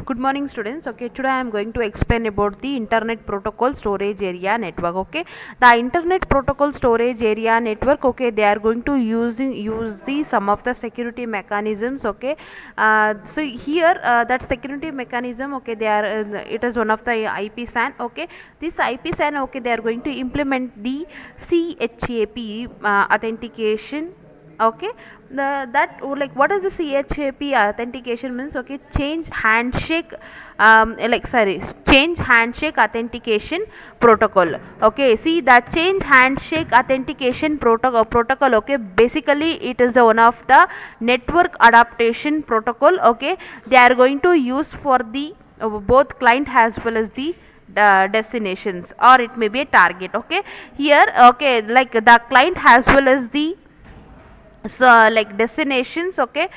Good morning, students. Okay, today I am going to explain about the Internet Protocol Storage Area Network. Okay, the Internet Protocol Storage Area Network. Okay, they are going to use the some of the security mechanisms. Okay, so here that security mechanism. Okay, they are it is one of the IP SAN. Okay, this IP SAN. Okay, they are going to implement the CHAP authentication. Okay, that like what is the CHAP authentication means? Okay, change handshake authentication protocol. Okay, see that change handshake authentication protocol. Okay, basically it is one of the network adaptation protocol. Okay, they are going to use for the both client as well as the destinations, or it may be a target. Okay, here okay, like the client as well as the like destinations. Okay,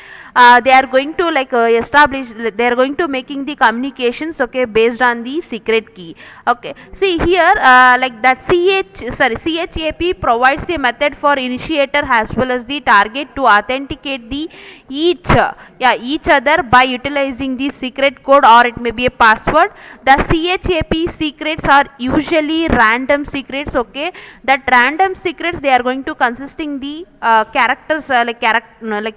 they are going to like establish, they are going to making the communications. Okay, based on the secret key. Okay, see here like that CHAP provides a method for initiator as well as the target to authenticate the each other by utilizing the secret code, or it may be a password. The CHAP secrets are usually random secrets. Okay, that random secrets, they are going to consisting the characters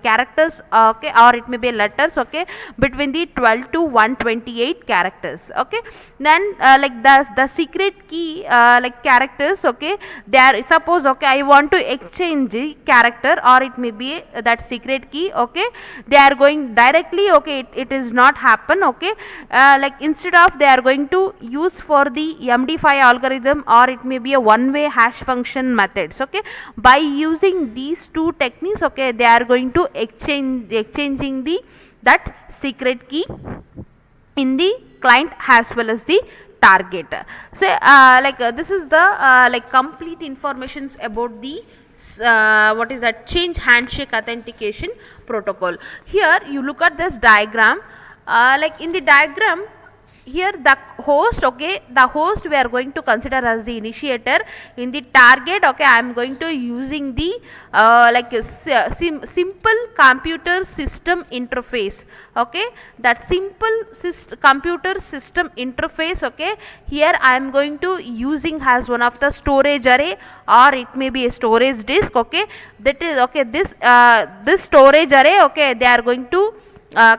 characters. Okay, or it may be letters. Okay, between the 12 to 128 characters. Okay, then like the secret key like characters. Okay, they are, suppose okay, I want to exchange the character, or it may be that secret key. Okay, they are going directly. Okay, it is not happen. Okay, like instead of, they are going to use for the MD5 algorithm, or it may be a one-way hash function methods. Okay, by using these two techniques, okay, they are going to exchanging the that secret key in the client as well as the target. So this is the like complete informations about the what is that change handshake authentication protocol. Here you look at this diagram. Like in the diagram, here the host. Okay, the host we are going to consider as the initiator. In the target, okay, I am going to using the like a simple computer system interface. Okay, that simple computer system interface. Okay, here I am going to using as one of the storage array, or it may be a storage disk. Okay, that is okay, this storage array. Okay, they are going to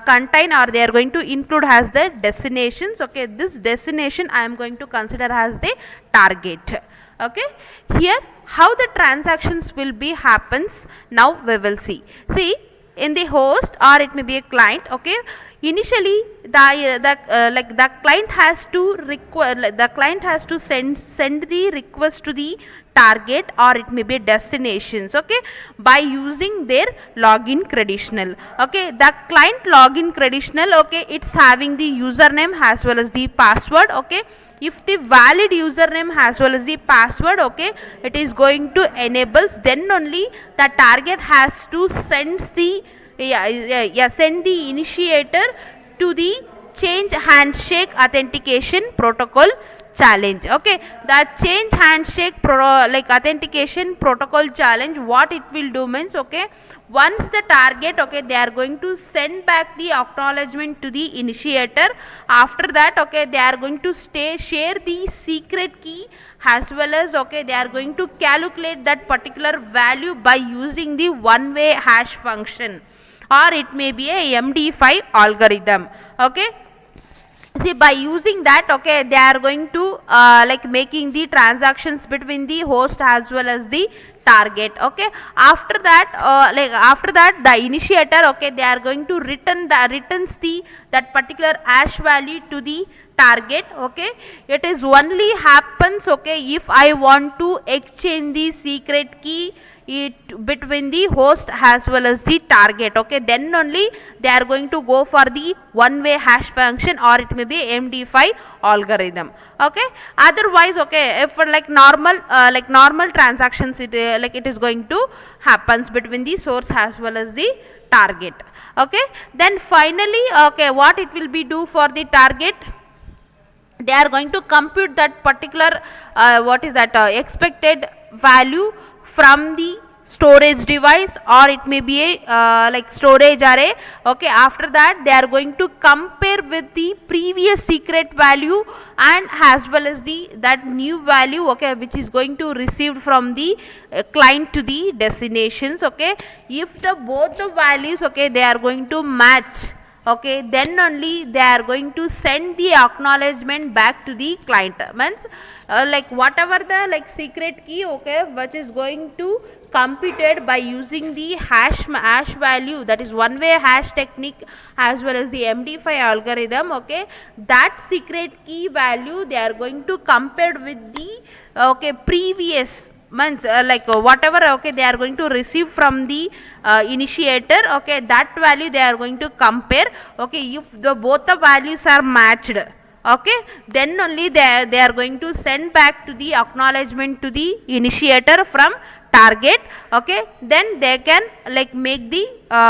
contain, or they are going to include as the destinations. Okay, this destination I am going to consider as the target. Okay, here how the transactions will be happens, now we will see. See, in the host, or it may be a client. Okay, initially the client has to send the request to the target, or it may be destinations. Okay, by using their login credential. Okay, the client login credential. Okay, it's having the username as well as the password. Okay, if the valid username as well as the password, okay, it is going to enables, then only the target has to send the send the initiator to the change handshake authentication protocol challenge. Okay, that change handshake authentication protocol challenge, what it will do means, okay, once the target, okay, they are going to send back the acknowledgement to the initiator. After that, okay, they are going to share the secret key as well as, okay, they are going to calculate that particular value by using the one-way hash function, or it may be a MD5 algorithm. Okay, see, by using that, okay, they are going to like making the transactions between the host as well as the target. Okay, after that the initiator, okay, they are going to returns the that particular hash value to the target. Okay, it is only happens, okay, if I want to exchange the secret key between the host as well as the target. Okay, then only they are going to go for the one-way hash function, or it may be MD5 algorithm. Okay, otherwise, okay, if for like normal transactions, it it is going to happens between the source as well as the target. Okay, then finally, okay, what it will be do for the target, they are going to compute that particular what is that expected value from the storage device, or it may be a like storage array. Okay, after that they are going to compare with the previous secret value and as well as the that new value, okay, which is going to received from the client to the destinations. Okay, if the both the values, okay, they are going to match, okay, then only they are going to send the acknowledgement back to the client. Means like whatever the like secret key, okay, which is going to computed by using the hash value, that is one way hash technique as well as the MD5 algorithm. Okay, that secret key value they are going to compare with the okay previous months, like whatever, okay, they are going to receive from the initiator. Okay, that value they are going to compare. Okay, if the both the values are matched, okay, then only they are going to send back to the acknowledgement to the initiator from target. Okay, then they can like make the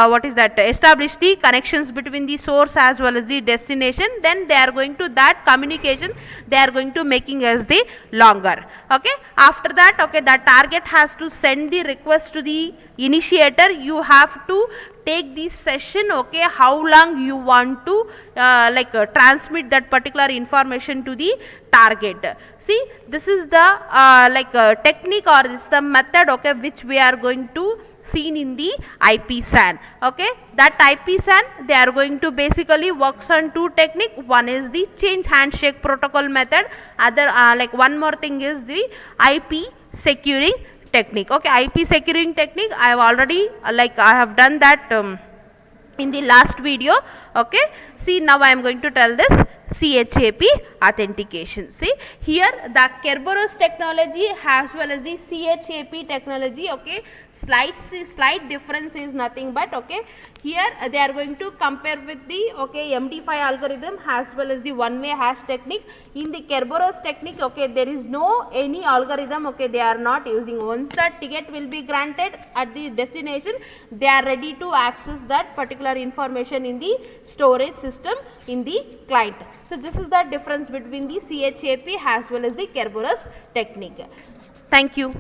what is that, establish the connections between the source as well as the destination. Then they are going to that communication they are going to making as the longer. Okay, after that, okay, the target has to send the request to the initiator. You have to take this session, okay, how long you want to transmit that particular information to the target. See, this is the technique, or this is the method, okay, which we are going to seen in the IP-SAN. Okay, that IP-SAN they are going to basically works on two technique. One is the change handshake protocol method, other one more thing is the IP securing technique. Okay, IP securing technique I have already I have done that in the last video. Okay, see, now I am going to tell this CHAP authentication. See, here the Kerberos technology as well as the CHAP technology, okay, slight difference is nothing but, okay, here they are going to compare with the okay MD5 algorithm as well as the one way hash technique. In the Kerberos technique, okay, there is no any algorithm, okay, they are not using. Once the ticket will be granted at the destination, they are ready to access that particular information in the storage system in the client. So this is the difference between the CHAP as well as the Kerberos technique. Thank you.